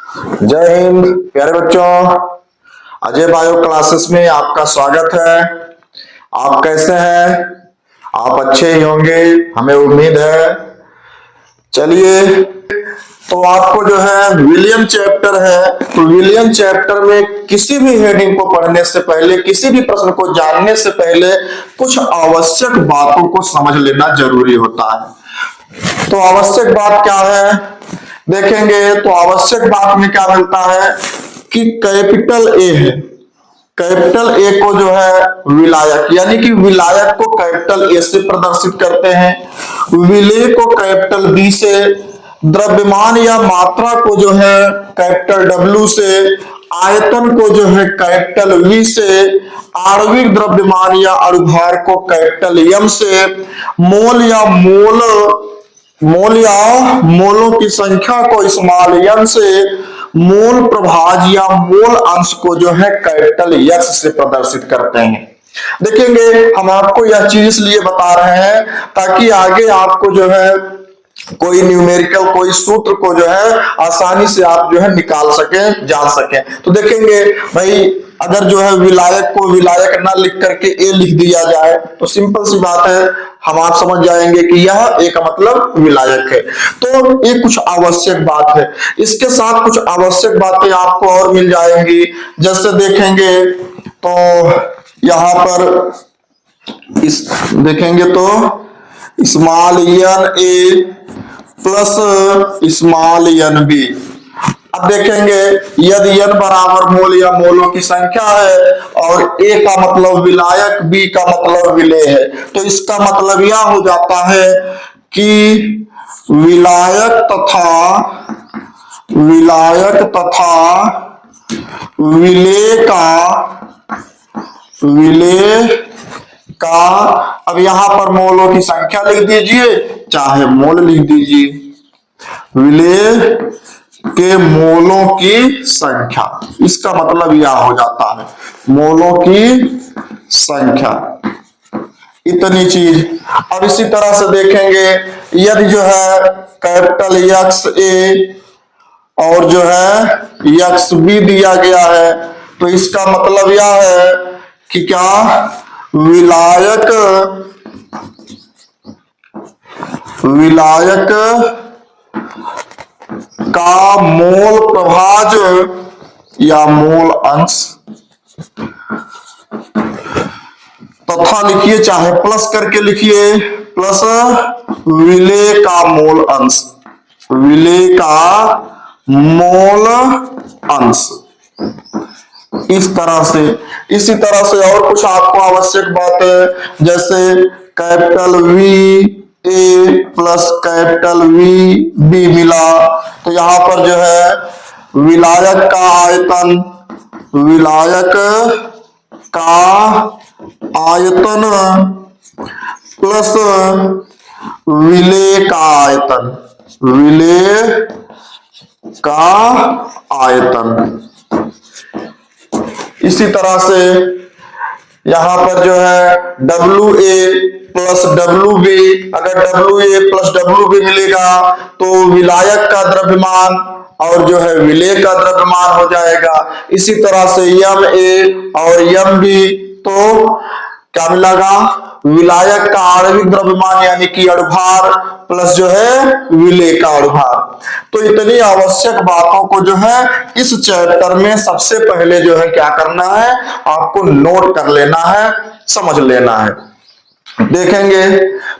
जय हिंद प्यारे बच्चों। अजय बायो क्लासेस में आपका स्वागत है। आप कैसे हैं? आप अच्छे ही होंगे, हमें उम्मीद है। चलिए, तो आपको जो है विलियम चैप्टर है, तो विलियम चैप्टर में किसी भी हेडिंग को पढ़ने से पहले, किसी भी प्रश्न को जानने से पहले कुछ आवश्यक बातों को समझ लेना जरूरी होता है। तो आवश्यक बात क्या है देखेंगे। तो आवश्यक बात में क्या मिलता है कि कैपिटल ए है, कैपिटल ए को जो है विलायक, यानी कि विलायक को कैपिटल ए से प्रदर्शित करते हैं, विलेय को कैपिटल बी से, द्रव्यमान या मात्रा को जो है कैपिटल डब्ल्यू से, आयतन को जो है कैपिटल वी से, आणविक द्रव्यमान या अणुभार को कैपिटल एम से, मोल या मोलों की संख्या को स्मॉल एन से, मोल प्रभाज या मोल अंश को जो है कैपिटल एक्स से प्रदर्शित करते हैं। देखेंगे, हम आपको यह चीज इसलिए बता रहे हैं ताकि आगे आपको जो है कोई न्यूमेरिकल, कोई सूत्र को जो है आसानी से आप जो है निकाल सकें, जान सकें। तो देखेंगे भाई, अगर जो है विलायक को विलायक ना लिख करके ए लिख दिया जाए तो सिंपल सी बात है, हम आप समझ जाएंगे कि यह ए का मतलब विलायक है। तो ये कुछ आवश्यक बात है। इसके साथ कुछ आवश्यक बातें आपको और मिल जाएंगी। जैसे देखेंगे तो यहां पर इस देखेंगे तो small N A plus small N B. अब देखेंगे, यदि n बराबर मोल या मोलों की संख्या है और a का मतलब विलायक, b का मतलब विलेय है, तो इसका मतलब यह हो जाता है कि विलायक तथा विलेय का अब यहां पर मोलों की संख्या लिख दीजिए, चाहे मोल लिख दीजिए, विलेय के मोलों की संख्या, इसका मतलब यह हो जाता है मोलों की संख्या, इतनी चीज। अब इसी तरह से देखेंगे, यदि जो है कैपिटल एक्स ए और जो है एक्स बी दिया गया है, तो इसका मतलब यह है कि क्या विलायक का मोल प्रभाज या मोल अंश, तथा लिखिए, चाहे प्लस करके लिखिए, प्लस विलेय का मोल अंश, विलेय का मोल अंश, इस तरह से। इसी तरह से और कुछ आपको आवश्यक बात है, जैसे capital V A plus capital V B मिला, तो यहां पर जो है विलायक का आयतन प्लस विलेय का आयतन। इसी तरह से यहां पर जो है W A plus W B, अगर W A plus W B मिलेगा तो विलायक का द्रव्यमान और जो है विलेय का द्रव्यमान हो जाएगा। इसी तरह से यम ए और यम बी, तो क्या मिलेगा, विलायक का आणविक द्रव्यमान यानी कि अणुभार प्लस जो है विलेय का अणुभार। तो इतनी आवश्यक बातों को जो है इस चैप्टर में सबसे पहले जो है क्या करना है, आपको नोट कर लेना है, समझ लेना है। देखेंगे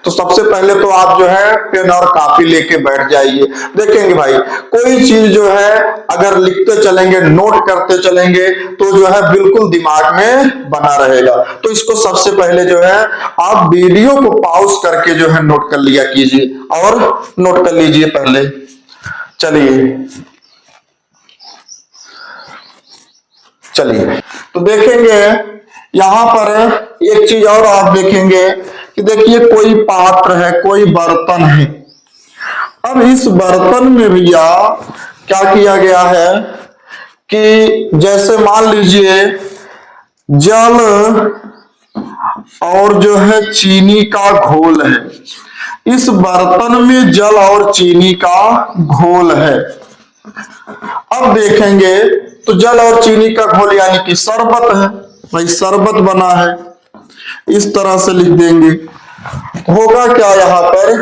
तो सबसे पहले तो आप जो है पेन और कॉपी लेके बैठ जाइए। देखेंगे भाई, कोई चीज जो है अगर लिखते चलेंगे, नोट करते चलेंगे, तो जो है बिल्कुल दिमाग में बना रहेगा। तो इसको सबसे पहले जो है आप वीडियो को पॉज करके जो है नोट कर लिया कीजिए और नोट कर लीजिए पहले। चलिए तो देखेंगे, यहां पर एक चीज और आप देखेंगे कि देखिए, कोई पात्र है, कोई बर्तन है। अब इस बर्तन में भैया क्या किया गया है कि जैसे मान लीजिए जल और जो है चीनी का घोल है, इस बर्तन में जल और चीनी का घोल है। अब देखेंगे तो जल और चीनी का घोल यानी कि शरबत है। भाई शरबत बना है, इस तरह से लिख देंगे। होगा क्या यहाँ पर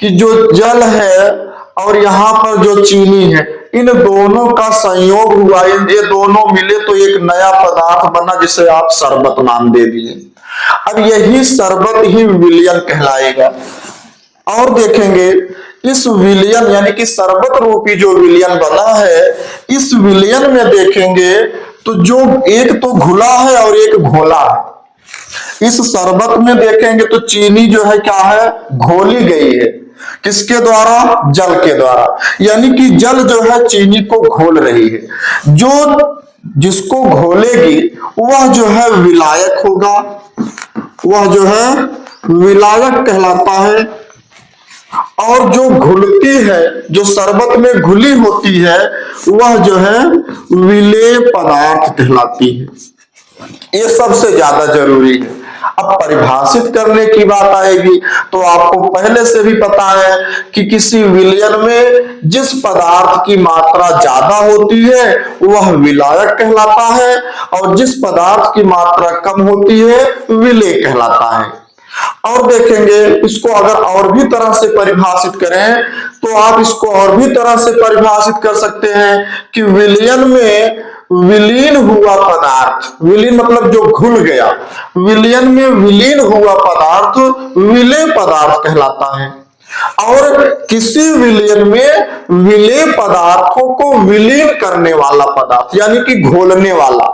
कि जो जल है और यहाँ पर जो चीनी है, इन दोनों का संयोग हुआ, ये दोनों मिले तो एक नया पदार्थ बना जिसे आप शरबत नाम दे दिए। अब यही शरबत ही विलयन कहलाएगा। और देखेंगे इस विलयन यानी कि शरबत रूपी जो विलयन बना है, इस विलयन में देखेंगे तो जो एक तो घुला है और एक घोला है। इस शरबत में देखेंगे तो चीनी जो है क्या है, घोली गई है। किसके द्वारा? जल के द्वारा। यानी कि जल जो है चीनी को घोल रही है। जो जिसको घोलेगी वह जो है विलायक होगा, वह जो है विलायक कहलाता है। और जो घुलती है, जो शरबत में घुली होती है, वह जो है विलेय पदार्थ कहलाती है। ये सबसे ज्यादा जरूरी है। अब परिभाषित करने की बात आएगी तो आपको पहले से भी पता है कि किसी विलयन में जिस पदार्थ की मात्रा ज्यादा होती है वह विलायक कहलाता है, और जिस पदार्थ की मात्रा कम होती है विलेय कहलाता है। और देखेंगे इसको अगर और भी तरह से परिभाषित करें तो आप इसको और भी तरह से परिभाषित कर सकते हैं कि विलयन में विलीन हुआ पदार्थ, विलीन मतलब जो घुल गया, विलयन में विलीन हुआ पदार्थ विलेय पदार्थ कहलाता है। और किसी विलयन में विलेय पदार्थों को विलीन करने वाला पदार्थ यानी कि घोलने वाला,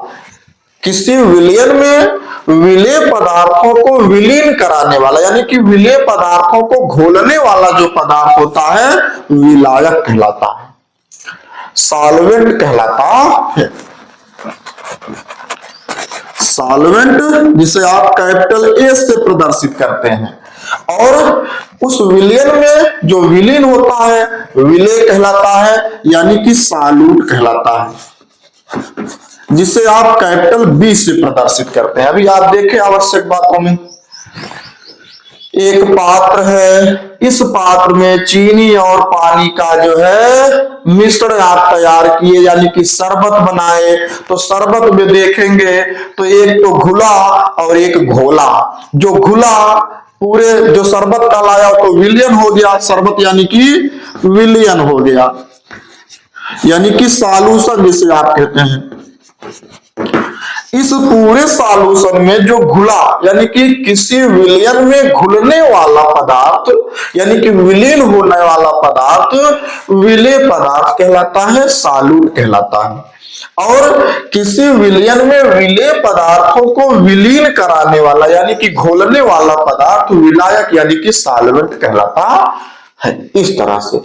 किसी विलयन में विलेय पदार्थों को विलीन कराने वाला यानी कि विलेय पदार्थों को घोलने वाला जो पदार्थ होता है विलायक कहलाता है, सॉल्वेंट कहलाता है। सॉल्वेंट जिसे आप कैपिटल ए से प्रदर्शित करते हैं। और उस विलयन में जो विलीन होता है विलेय कहलाता है यानी कि सालूट कहलाता है, जिसे आप कैपिटल बी से प्रदर्शित करते हैं। अभी आप देखें आवश्यक बातों में, एक पात्र है, इस पात्र में चीनी और पानी का जो है मिश्रण आप तैयार किए यानी कि शरबत बनाए। तो शरबत में देखेंगे तो एक तो घुला और एक घोला। जो घुला पूरे जो शरबत का लाया तो विलयन हो गया, शरबत यानी कि विलयन हो गया, यानी कि सॉल्यूशन जिसे आप कहते हैं। इस पूरे सॉल्यूशन में जो घुला यानी कि किसी विलयन में घुलने वाला पदार्थ यानी कि विलीन होने वाला पदार्थ विलेय पदार्थ कहलाता है, सॉल्यूट कहलाता है। और किसी विलयन में विलेय पदार्थों को विलीन कराने वाला यानी कि घोलने वाला पदार्थ विलायक यानी कि सॉल्वेंट कहलाता है। इस तरह से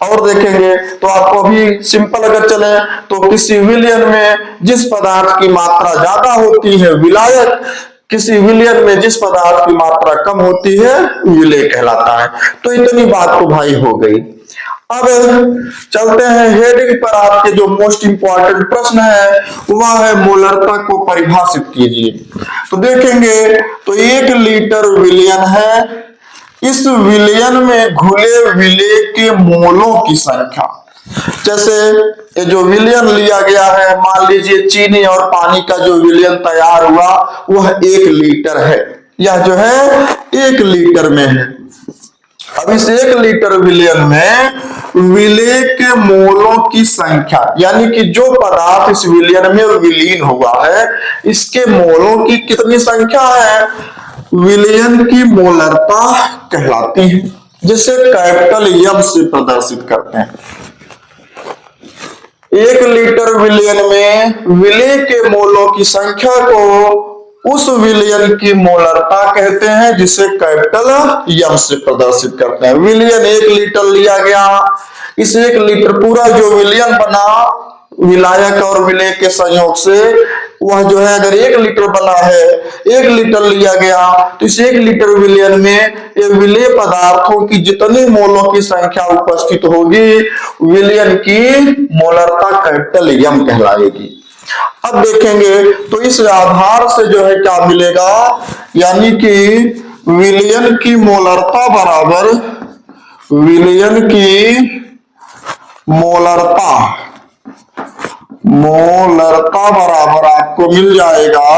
और देखेंगे तो आपको अभी सिंपल अगर चले तो किसी विलयन में जिस पदार्थ की मात्रा ज्यादा होती है विलायक, किसी विलयन में जिस पदार्थ की मात्रा कम होती है विलेय कहलाता है। तो इतनी बात तो भाई हो गई। अब चलते हैं हेडिंग पर। आपके जो मोस्ट इंपॉर्टेंट प्रश्न है वह है मोलरता को परिभाषित कीजिए। तो देखेंगे तो 1 लीटर विलयन है, इस विलयन में घुले विलेय के मोलों की संख्या, जैसे ये जो विलयन लिया गया है, मान लीजिए चीनी और पानी का जो विलयन तैयार हुआ वह 1 लीटर है, यह जो है 1 लीटर में है। अब इस 1 लीटर विलयन में विलेय के मोलों की संख्या यानी कि जो पदार्थ इस विलयन में विलीन हुआ है इसके मोलों की कितनी संख्या है, विलयन की मोलरता कहलाती है, जिसे कैपिटल एम से प्रदर्शित करते हैं। 1 लीटर विलयन में विलेय के मोलों की संख्या को उस विलयन की मोलरता कहते हैं, जिसे कैपिटल एम से प्रदर्शित करते हैं। विलयन 1 लीटर लिया गया, इस 1 लीटर पूरा जो विलयन बना विलायक और विलेय के संयोग से, वह जो है अगर 1 लीटर बना है, 1 लीटर लिया गया तो इस 1 लीटर विलयन में ये विलेय पदार्थों की जितनी मोलों की संख्या उपस्थित होगी विलयन की मोलरता कैपिटल एम कहलाएगी। अब देखेंगे तो इस आधार से जो है क्या मिलेगा, यानी कि विलयन की मोलरता बराबर विलयन की मोलरता मोलरता बराबर आपको मिल जाएगा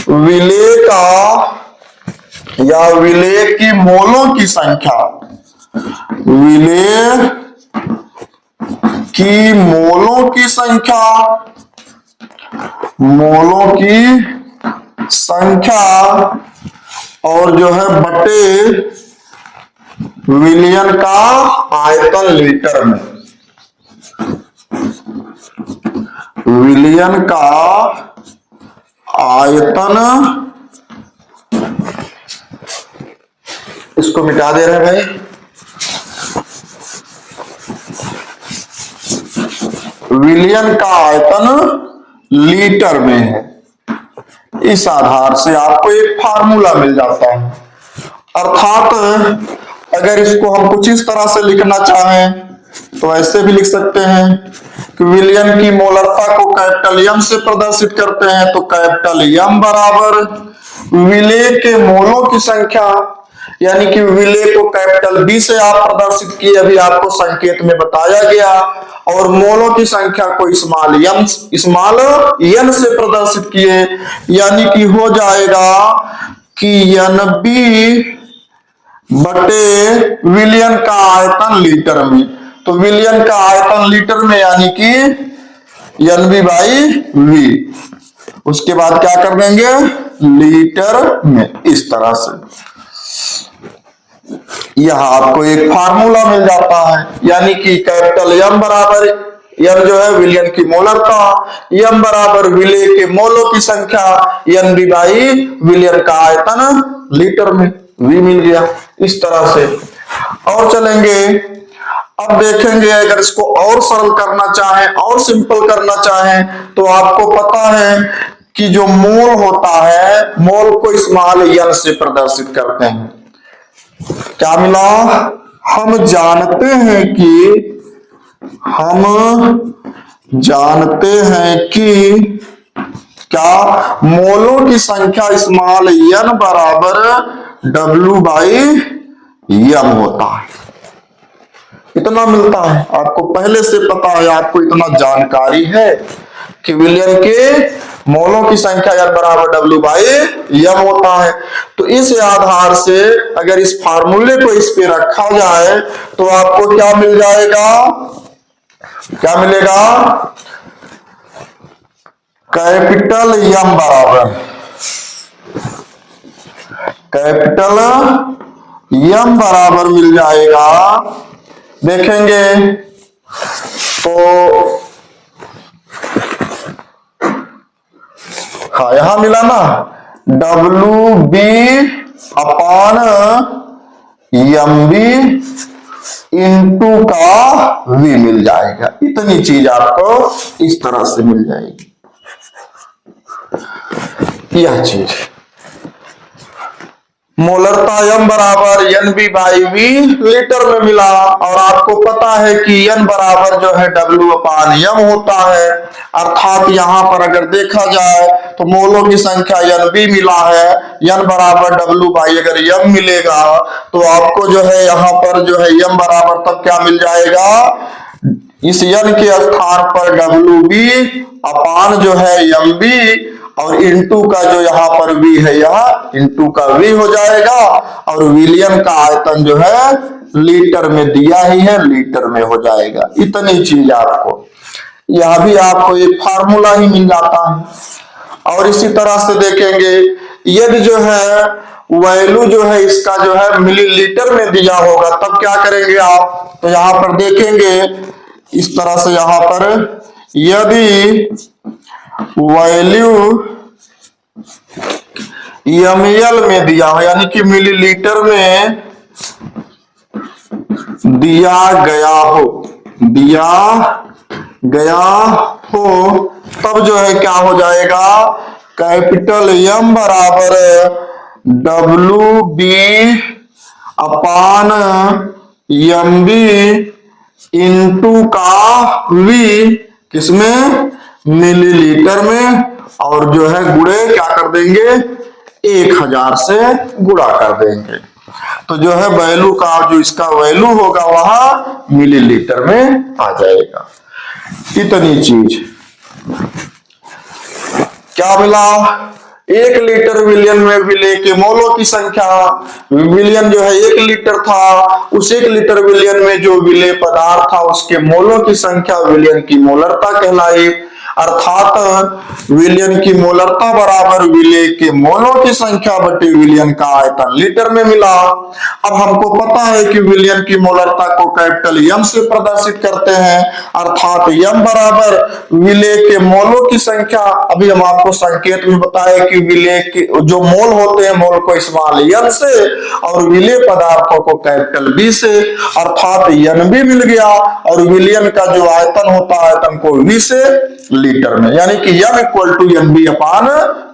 विलेय का या विलेय की मोलों की संख्या, विलेय की मोलों की संख्या, मोलों की संख्या और जो है बटे विलयन का आयतन लीटर में, विलयन का आयतन, इसको मिटा दे रहे हैं भाई, विलयन का आयतन लीटर में है। इस आधार से आपको एक फार्मूला मिल जाता है। अर्थात अगर इसको हम कुछ इस तरह से लिखना चाहें तो ऐसे भी लिख सकते हैं कि विलयन की मोलरता को कैपिटल एम से प्रदर्शित करते हैं, तो कैपिटल एम बराबर विलेय के मोलों की संख्या, यानी कि विलेय को कैपिटल बी से आप प्रदर्शित किए, अभी आपको संकेत में बताया गया, और मोलों की संख्या को स्मॉल एन से प्रदर्शित किए, यानी कि हो जाएगा कि एन बी बटे विलयन का आयतन लीटर में। तो विलयन का आयतन लीटर में यानी कि एन बी बाई वी, उसके बाद क्या कर देंगे लीटर में, इस तरह से यह आपको एक फार्मूला मिल जाता है। यानी कि कैपिटल एम बराबर एम जो है विलयन की मोलरता, एम बराबर विलेय के मोलों की संख्या, एन बी बाई विलयन का आयतन लीटर में, वी मिल गया। इस तरह से और चलेंगे। अब देखेंगे अगर इसको और सरल करना चाहें और सिंपल करना चाहें तो आपको पता है कि जो मोल होता है, मोल को स्मॉल एन से प्रदर्शित करते हैं। क्या मिला, हम जानते हैं कि क्या मोलों की संख्या स्मॉल एन बराबर डब्ल्यू बाई एम होता है। इतना मिलता है, आपको पहले से पता है, आपको इतना जानकारी है कि विलयन के मोलों की संख्या एन बराबर डब्ल्यू बाई एम होता है। तो इस आधार से अगर इस फार्मूले को इस पे रखा जाए तो आपको क्या मिल जाएगा, क्या मिलेगा, कैपिटल एम बराबर, कैपिटल एम बराबर मिल जाएगा। देखेंगे तो हाँ यहां मिला ना, W B upon M B into का वी मिल जाएगा। इतनी चीज आपको इस तरह से मिल जाएगी, यह चीज मोलरता एम बराबर N B by V litre में मिला, और आपको पता है कि एन बराबर जो है डब्ल्यू अपान एम होता है। अर्थात यहां पर अगर देखा जाए तो मोलों की संख्या एन बी मिला है, एन बराबर डब्ल्यू बाई अगर एम मिलेगा तो आपको जो है यहां पर जो है एम बराबर तब क्या मिल जाएगा, इस एन के स्थान पर डब्ल्यू बी अपान जो है एम बी, और इंटू का जो यहां पर वी है यह इंटू का वी हो जाएगा, और विलयन का आयतन जो है लीटर में दिया ही है, लीटर में हो जाएगा। इतनी चीज आपको, यह भी आपको एक फार्मूला ही मिल जाता है। और इसी तरह से देखेंगे यदि जो है वैल्यू जो है इसका जो है मिलीलीटर में दिया होगा तब क्या करेंगे आप, तो यहां पर देखेंगे इस तरह से, यहां पर यदि वैल्यू एमएल में दिया हो, यानी कि मिलीलीटर में दिया गया हो तब जो है क्या हो जाएगा, कैपिटल एम बराबर W B upon M B into का वी, किसमें, मिलीलीटर में, और जो है गुणे क्या कर देंगे 1000 से गुणा कर देंगे, तो जो है वैल्यू का जो इसका वैल्यू होगा वह मिलीलीटर में आ जाएगा। इतनी चीज क्या मिला, 1 लीटर विलयन में विलय के मोलों की संख्या, विलयन जो है 1 लीटर था, उस 1 लीटर विलयन में जो विलय पदार्थ था उसके मोलों की संख्या विलयन की मोलरता कहलाई। अर्थात विलयन की मोलरता बराबर विलय के मोलों की संख्या बटे विलयन का आयतन लीटर में मिला। अब हमको पता है कि विलयन की मोलरता को कैपिटल एम से प्रदर्शित करते हैं, अर्थात एम बराबर विलय के मोलों की संख्या। अभी हम आपको संकेत में बताए कि विलय के जो मोल होते हैं, मोल को स्मॉल एन से और विलय पदार्थों को कैपिटल बी से, अर्थात एन भी मिल गया और विलयन का जो आयतन होता है आयतन को वी से लीटर में, यानी कि M equal to N B upon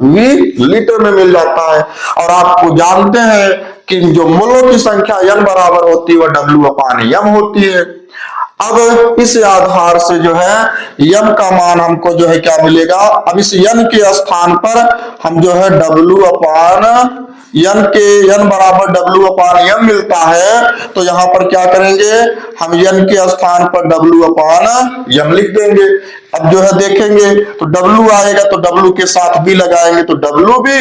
V litre में मिल जाता है। और आपको जानते हैं कि जो मोलों की संख्या एन बराबर होती है वह डब्ल्यू अपान एम होती है। अब इस आधार से जो है एम का मान हमको जो है क्या मिलेगा, अब इस एन के स्थान पर हम जो है डब्ल्यू अपान एन के एन बराबर डब्ल्यू अपान एम मिलता है, तो यहां पर क्या करेंगे, हम एन के स्थान पर डब्ल्यू अपान एम लिख देंगे। अब जो है देखेंगे तो डब्ल्यू आएगा तो डब्ल्यू के साथ बी लगाएंगे तो डब्ल्यू भी,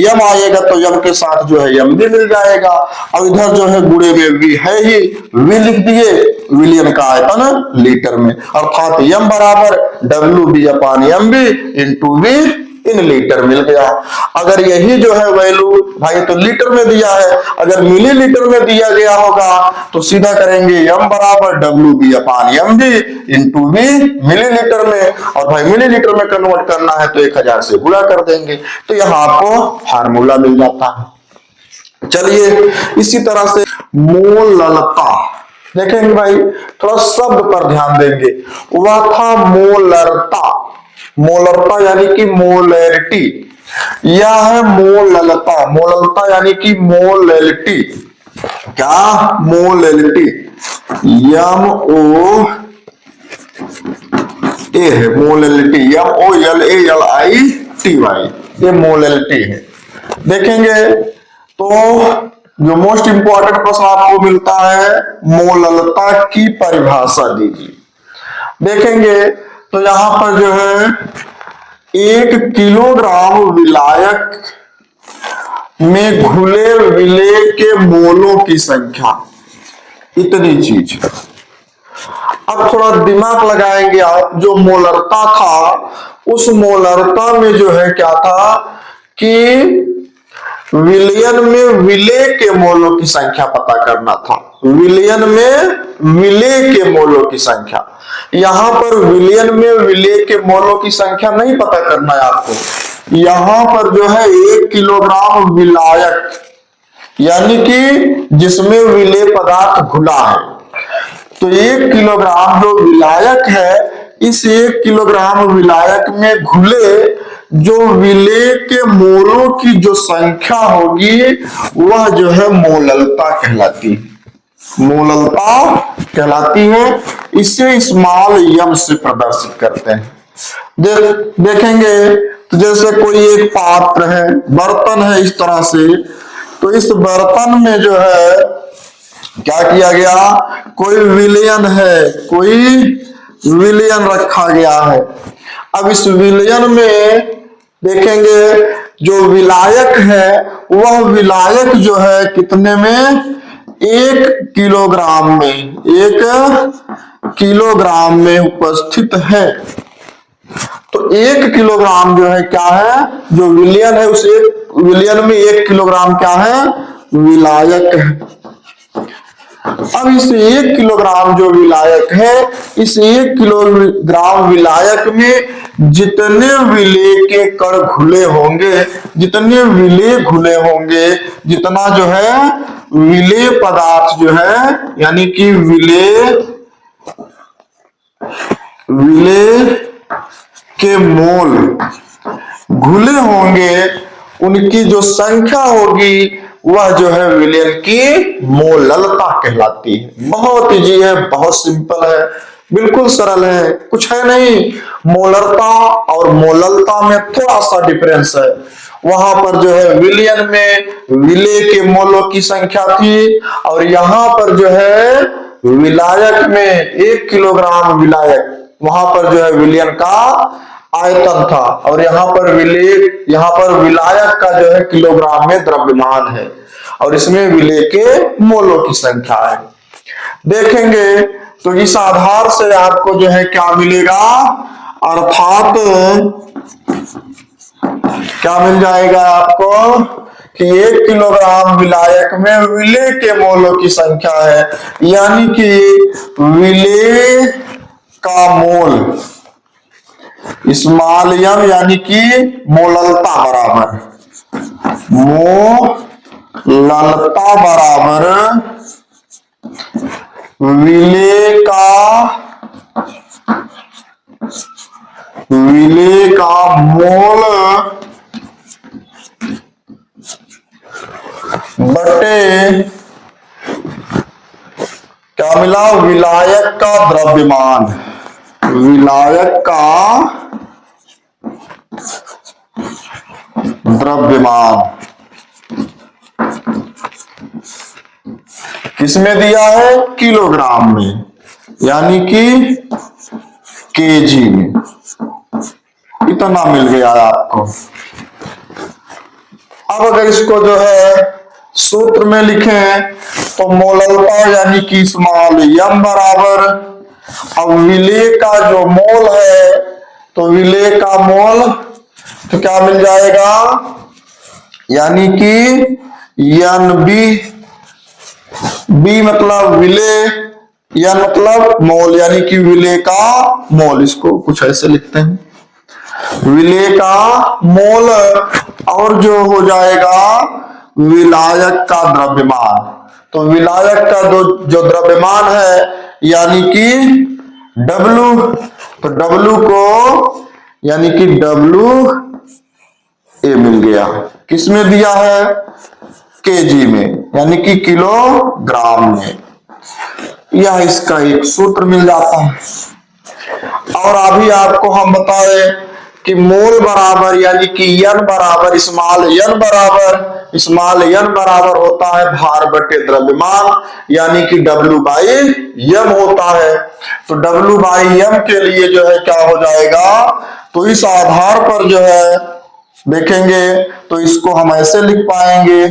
एम आएगा तो एम के साथ जो है एम भी मिल जाएगा। और इधर जो है गुणे में वी है ही, वी लिख दिए विलयन का आयतन लीटर में, अर्थात एम बराबर W B upon M B into V in litre मिल गया। अगर यही जो है वैल्यू भाई तो लीटर में दिया है, अगर मिलीलीटर में दिया गया होगा तो सीधा करेंगे एम बराबर W B upon M B into V millilitre में, और भाई मिलीलीटर में कन्वर्ट करना है तो 1000 से गुणा कर देंगे, तो यहाँ आपको फार्मूला मिल जाता है। चलिए इसी तरह से मोललता देखेंगे भाई, थोड़ा शब्द पर ध्यान देंगे। वह था मोलरता, मोलरता यानी कि मोलैरिटी, यह है मोललता, मोललता यानी कि मोलैलिटी। क्या मोलैलिटी, एम ओ ए है molality, M O L A L I T Y, ये मोलैलिटी है। देखेंगे तो जो मोस्ट इंपॉर्टेंट प्रश्न आपको मिलता है, मोललता की परिभाषा दीजिए। देखेंगे तो यहां पर जो है 1 किलोग्राम विलायक में घुले विलय के मोलों की संख्या, इतनी चीज। अब थोड़ा दिमाग लगाएंगे आप, जो मोलरता था उस मोलरता में जो है क्या था कि विलयन में विलय के मोलों की संख्या पता करना था, विलयन में विलय के मोलों की संख्या। यहां पर विलयन में विलय के मोलों की संख्या नहीं पता करना है आपको, यहां पर जो है 1 किलोग्राम विलायक यानी कि जिसमें विलय पदार्थ घुला है, तो 1 किलोग्राम जो विलायक है, इस 1 किलोग्राम विलायक में घुले जो विलय के मोलों की जो संख्या होगी वह जो है मोललता कहलाती है, मोललता कहलाती है। इसे स्मॉल एम से प्रदर्शित करते हैं। देखेंगे तो जैसे कोई एक पात्र है, बर्तन है इस तरह से, तो इस बर्तन में जो है क्या किया गया, कोई विलयन है, कोई विलयन रखा गया है। अब इस विलयन में देखेंगे जो विलायक है वह विलायक जो है कितने में, 1 किलोग्राम में, 1 किलोग्राम में उपस्थित है। तो 1 किलोग्राम जो है क्या है, जो विलयन है उस एक विलयन में 1 किलोग्राम क्या है, विलायक है। अब इस 1 किलोग्राम जो विलायक है, इस 1 किलोग्राम विलायक में जितने विलय के कण घुले होंगे, जितने विलय घुले होंगे, जितना जो है विलय पदार्थ जो है यानी कि विलय के मोल घुले होंगे, उनकी जो संख्या होगी वह जो है विलयन की मोललता कहलाती है। बहुत इजी है, बहुत सिंपल है, बिल्कुल सरल है, कुछ है नहीं। मोलरता और मोललता में थोड़ा सा डिफरेंस है। वहां पर जो है विलयन में विलय के मोलों की संख्या थी और यहां पर जो है विलायक में 1 किलोग्राम विलायक वहां पर जो है विलयन का आयतन था, और यहाँ पर विलायक का जो है किलोग्राम में द्रव्यमान है, और इसमें विलेय के मोलों की संख्या है। देखेंगे तो इस आधार से आपको जो है क्या मिलेगा, अर्थात क्या मिल जाएगा आपको कि 1 किलोग्राम विलायक में विलेय के मोलों की संख्या है, यानी कि विलेय का मोल स्मॉल m यानी कि मोललता बराबर विलेय का मोल बटे क्या मिला, विलायक का द्रव्यमान, विलायक का द्रव्यमान किसमें दिया है, किलोग्राम में, यानी कि केजी में। इतना मिल गया आपको। अब अगर इसको जो है सूत्र में लिखें तो मोललता यानी कि स्मॉल m बराबर, अब विलेय का जो मोल है तो विलेय का मोल तो क्या मिल जाएगा, यानी कि बी मतलब विलेय, n मतलब मोल यानी कि विलेय का मोल। इसको कुछ ऐसे लिखते हैं, विलेय का मोल, और जो हो जाएगा विलायक का द्रव्यमान। तो विलायक का जो द्रव्यमान है यानी कि W, तो W को यानी कि WA मिल गया, किसमें दिया है, केजी में, यानी कि किलोग्राम में। यह इसका एक सूत्र मिल जाता है। और अभी आपको हम बताए कि मोल बराबर यानी कि n बराबर स्मॉल n बराबर होता है भार बटे द्रव्यमान, यानी कि W/m होता है। तो W/m के लिए जो है क्या हो जाएगा, तो इस आधार पर जो है देखेंगे तो इसको हम ऐसे लिख पाएंगे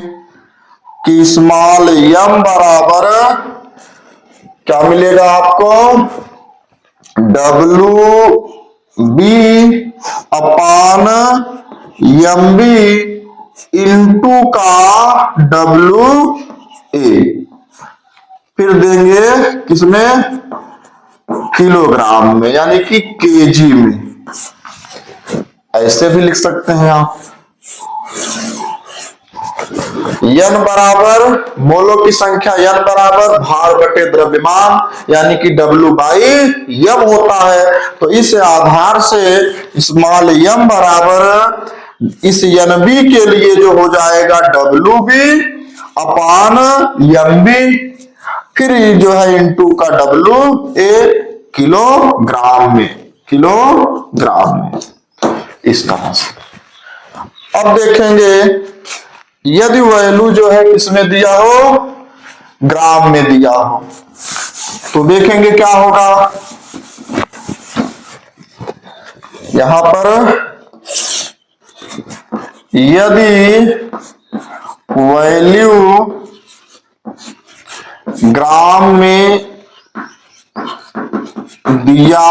कि स्मॉल m बराबर क्या मिलेगा आपको, WB/MB इंटू का WA, फिर देंगे किसमें, किलोग्राम में, यानी कि केजी में। ऐसे भी लिख सकते हैं आप, n बराबर मोलों की संख्या, n बराबर भार बटे द्रव्यमान, यानी कि W/m होता है। तो इस आधार से स्मॉल m बराबर इस NB के लिए जो हो जाएगा WB/MB, फिर जो है इंटू का WA किलोग्राम में, इस तरह से। अब देखेंगे यदि वैल्यू जो है किसमें दिया हो, ग्राम में दिया हो, तो देखेंगे क्या होगा। यहां पर यदि वैल्यू ग्राम में दिया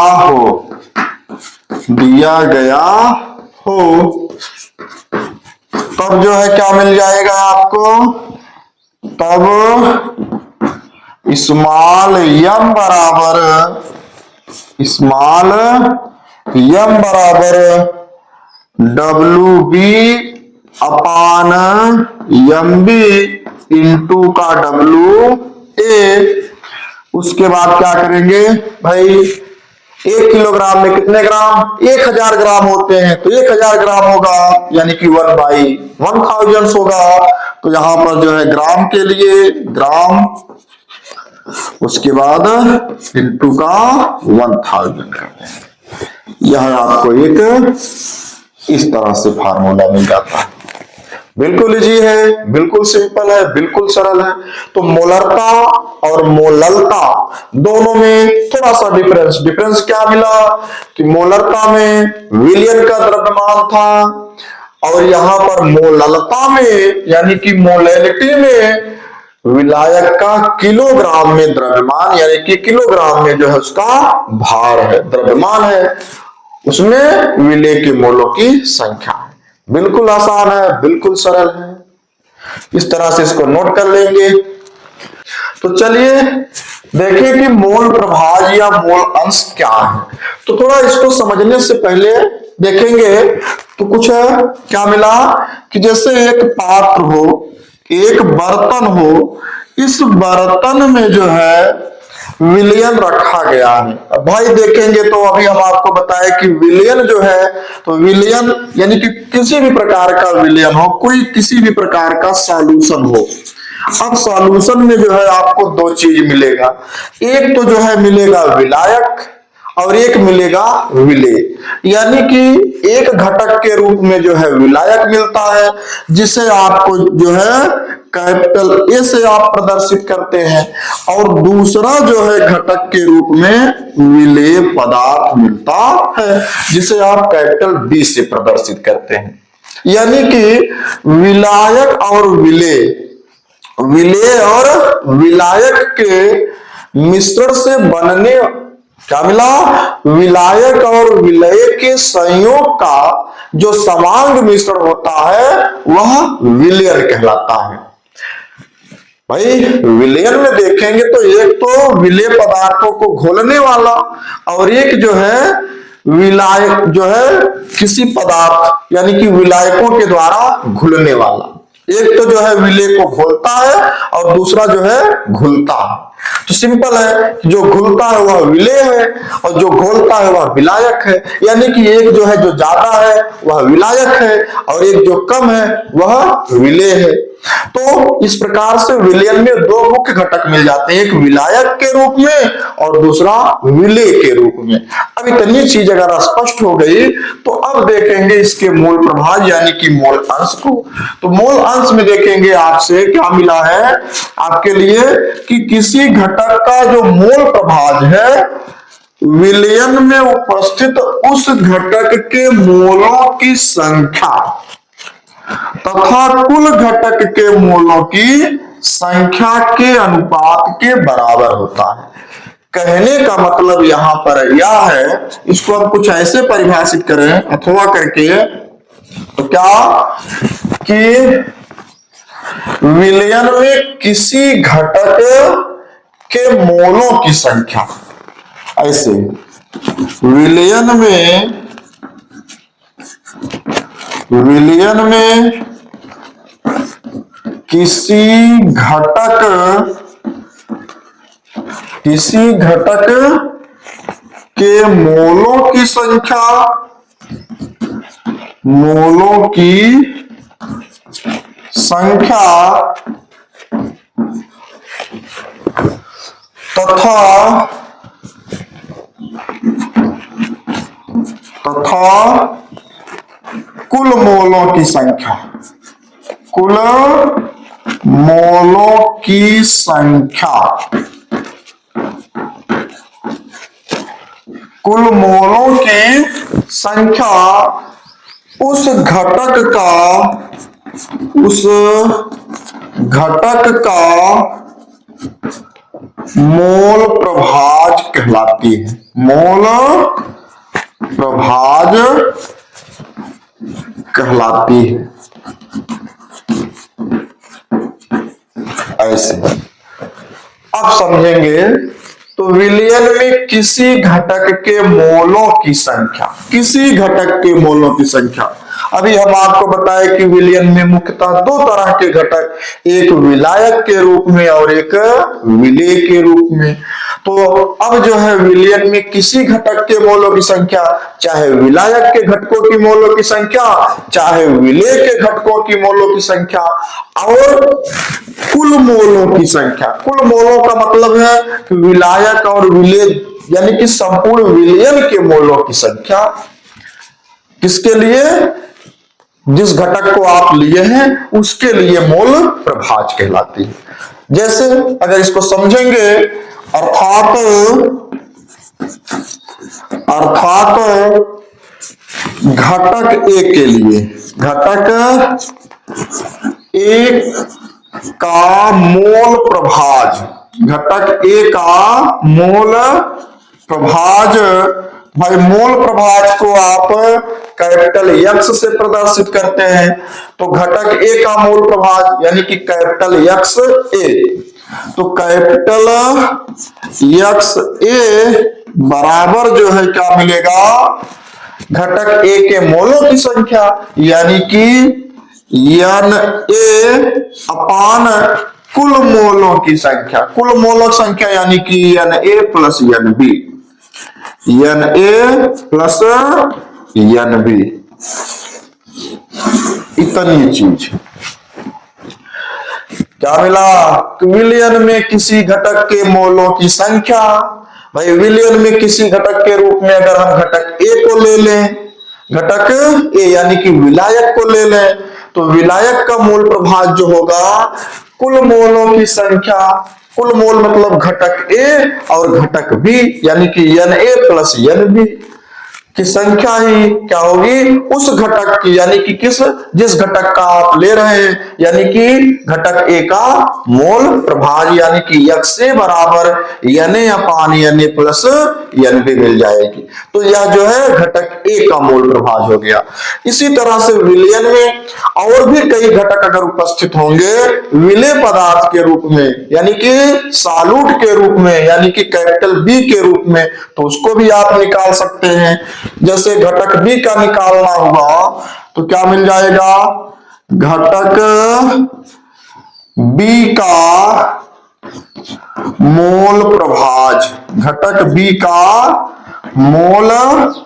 गया हो, तब जो है क्या मिल जाएगा आपको, तब स्मॉल m बराबर WB/MB इंटू का WA। उसके बाद क्या करेंगे भाई, 1 किलोग्राम में कितने ग्राम, 1000 ग्राम होते हैं, तो 1000 ग्राम होगा, यानी कि 1/1000 होगा। तो यहां पर जो है ग्राम के लिए ग्राम, उसके बाद इंटू का 1000 करते हैं। यह आपको एक इस तरह से फार्मूला मिल जाता है। बिल्कुल इजी है, बिल्कुल सिंपल है, बिल्कुल सरल है। तो मोलरता और मोललता, दोनों में थोड़ा सा डिफरेंस क्या मिला कि मोलरता में विलयन का द्रव्यमान था और यहां पर मोललता में यानी कि मोलैलिटी में विलायक का किलोग्राम में द्रव्यमान यानी कि किलोग्राम में जो है उसका भार है, द्रव्यमान है, उसमें विलेय के मोलों की संख्या है। बिल्कुल आसान है, बिल्कुल सरल है, इस तरह से इसको नोट कर लेंगे। तो चलिए देखें कि मोल प्रभाज या मोल अंश क्या है। तो थोड़ा इसको समझने से पहले देखेंगे तो कुछ क्या मिला कि जैसे एक पात्र हो, एक बर्तन हो, इस बर्तन में जो है विलयन रखा गया है। अब भाई देखेंगे तो अभी हम आपको बताए कि विलयन जो है, तो विलयन यानी कि किसी भी प्रकार का विलयन हो, कोई किसी भी प्रकार का सॉल्यूशन हो। अब सॉल्यूशन में जो है आपको दो चीज मिलेगा, एक तो जो है मिलेगा विलायक और एक मिलेगा विलेय। यानी कि एक घटक के रूप में जो है विलायक मिलता है जिसे आपको जो है कैपिटल ए से आप प्रदर्शित करते हैं, और दूसरा जो है घटक के रूप में विलेय पदार्थ मिलता है जिसे आप कैपिटल बी से प्रदर्शित करते हैं। यानी कि विलायक और विलेय, विलेय और विलायक के मिश्रण से बनने क्या मिला, विलायक और विलेय के संयोग का जो समांग मिश्रण होता है वह विलयन कहलाता है। भाई विलयन में देखेंगे तो एक तो विलेय पदार्थों को घोलने वाला और एक जो है विलायक जो है किसी पदार्थ यानी कि विलायकों के द्वारा घुलने वाला। एक तो जो है विलेय को घोलता है और दूसरा जो है घुलता है। तो सिंपल है, जो घुलता है वह विलेय है और जो घोलता है वह विलायक है। यानी कि एक जो है जो ज्यादा है वह विलायक है और एक जो कम है वह विलेय है। तो इस प्रकार से विलयन में दो मुख्य घटक मिल जाते हैं, एक विलायक के रूप में और दूसरा विलेय के रूप में। अब इतनी चीज अगर स्पष्ट हो गई तो अब देखेंगे इसके मोल प्रभाज यानी कि मोल अंश को। तो मोल अंश में देखेंगे आपसे क्या मिला है आपके लिए कि किसी घटक का जो मोल प्रभाज है विलयन में उपस्थित उस घटक के मोलों की संख्या तथा कुल घटक के मोलों की संख्या के अनुपात के बराबर होता है। कहने का मतलब यहां पर यह है, इसको हम कुछ ऐसे परिभाषित करें अथवा करके, तो क्या कि विलयन में किसी घटक के मोलों की संख्या, ऐसे विलयन में किसी घटक के मोलों की संख्या तथा कुल मोलों की संख्या, कुल मोलों की संख्या, कुल मोलों की संख्या उस घटक का मोल प्रभाज कहलाती है। मोल प्रभाज कहलाती है। ऐसे अब समझेंगे तो विलयन में किसी घटक के मोलों की संख्या, किसी घटक के मोलों की संख्या, अभी हम आपको बताए कि विलयन में मुख्यतः दो तरह के घटक, एक विलायक के रूप में और एक विलेय के रूप में। तो अब जो है विलयन में किसी घटक के मोलों की संख्या, चाहे विलायक के घटकों की मोलों की संख्या, चाहे विलेय के घटकों की मोलों की संख्या, और कुल मोलों की संख्या। कुल मोलों का मतलब है कि विलायक और विलेय यानी कि संपूर्ण विलयन के मोलों की संख्या, किसके लिए, जिस घटक को आप लिए हैं उसके लिए मोल प्रभाज कहलाती है। जैसे अगर इसको समझेंगे, अर्थात घटक ए के लिए, घटक ए का मोल प्रभाज, घटक ए का मोल प्रभाज, भाई मोल प्रभाज को आप कैपिटल यक्स से प्रदर्शित करते हैं। तो घटक ए का मोल प्रभाज यानी कि कैपिटल यक्स ए, तो कैपिटल यक्स ए बराबर जो है क्या मिलेगा, घटक ए के मोलों की संख्या यानी कि यन ए अपान कुल मोलों की संख्या, कुल मोलों की संख्या यानी कि यन ए प्लस यन बी, यन ए प्लस यन बी, इतनी चीज। क्या मिला, विलयन में किसी घटक के मोलों की संख्या। भाई विलयन में किसी घटक के रूप में अगर हम घटक ए को ले लें, घटक ए यानी कि विलायक को ले लें, तो विलायक का मोल प्रभाज जो होगा कुल मोलों की संख्या, कुल मोल मतलब घटक ए और घटक बी यानी कि यन ए प्लस यन बी की संख्या ही क्या होगी, उस घटक की यानी कि जिस घटक का आप ले रहे हैं यानी कि घटक ए का मोल प्रभाज यानी कि यक्स से बराबर यन ए अपान यन ए प्लस यन बी मिल जाएगी। तो यह जो है घटक ए का मोल प्रभाज हो गया। इसी तरह से विलयन में और भी कई घटक अगर उपस्थित होंगे विलेय पदार्थ के रूप में यानी कि सालूट के रूप में यानी कि कैपिटल बी के रूप में, तो उसको भी आप निकाल सकते हैं। जैसे घटक बी का निकालना हुआ तो क्या मिल जाएगा, घटक बी का मोल प्रभाज, घटक बी का मोल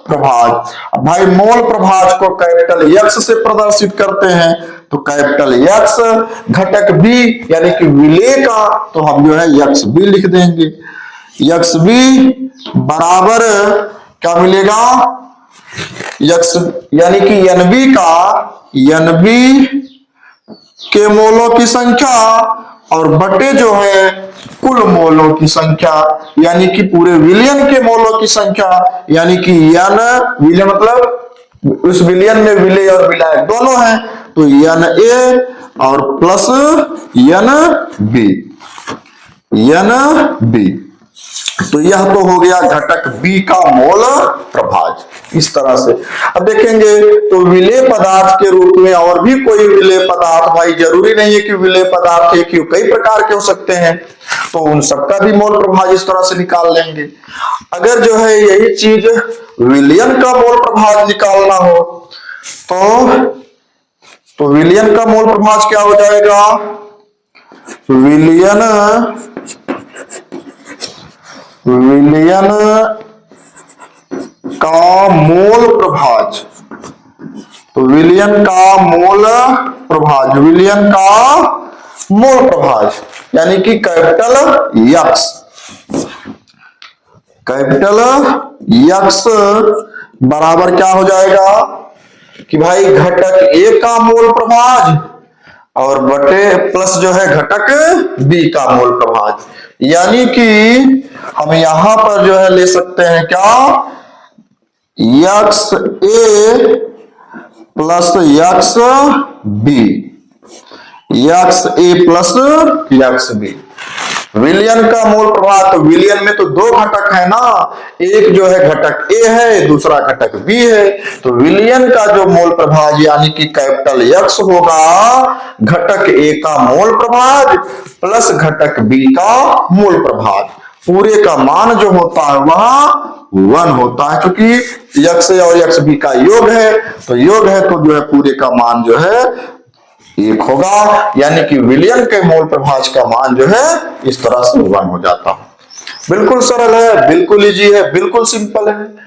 प्रभाज। भाई मोल प्रभाज को कैपिटल यक्स से प्रदर्शित करते हैं, तो कैपिटल यक्स घटक बी यानी कि विलेय का, तो हम जो है यक्स बी लिख देंगे, यक्स बी बराबर क्या मिलेगा, यक्स यानी कि एनबी का, एनबी के मोलों की संख्या और बटे जो है कुल मोलों की संख्या यानी कि पूरे विलयन के मोलों की संख्या यानी कि यन विलय मतलब उस विलयन में विलेय और विलायक दोनों हैं, तो यन ए और प्लस यन बी, यन बी। तो यह तो हो गया घटक बी का मोल प्रभाज। इस तरह से अब देखेंगे तो विलेय पदार्थ के रूप में और भी कोई विलेय पदार्थ, भाई जरूरी नहीं है कि विलेय पदार्थ एक ही, कई प्रकार के हो सकते हैं, तो उन सबका भी मोल प्रभाज इस तरह से निकाल लेंगे। अगर जो है यही चीज विलयन का मोल प्रभाज निकालना हो तो विलयन का मोल प्रभाज क्या हो जाएगा, विलयन का मोल प्रभाज, तो विलयन का मोल प्रभाज, विलयन का मोल प्रभाज यानी कि कैपिटल यक्स, कैपिटल यक्स बराबर क्या हो जाएगा कि भाई घटक ए का मोल प्रभाज और बटे प्लस जो है घटक बी का मोल प्रभाज, यानी कि हम यहां पर जो है ले सकते हैं क्या, यक्स ए प्लस यक्स बी, यक्स ए प्लस यक्स बी। विलयन का मोल प्रभाज, तो विलयन में तो दो घटक है ना, एक जो है घटक ए है, दूसरा घटक बी है, तो विलयन का जो मोल प्रभाज यानी कि कैपिटल यक्स होगा घटक ए का मोल प्रभाज प्लस घटक बी का मोल प्रभाज, पूरे का मान जो होता है वह 1 होता है, क्योंकि यक्स ए और यक्स बी का योग है, तो योग है तो जो है पूरे का मान जो है 1 होगा, यानी कि विलयन के मोल प्रभाज का मान जो है इस तरह से 1 हो जाता है। बिल्कुल सरल है, बिल्कुल इजी है, बिल्कुल सिंपल है।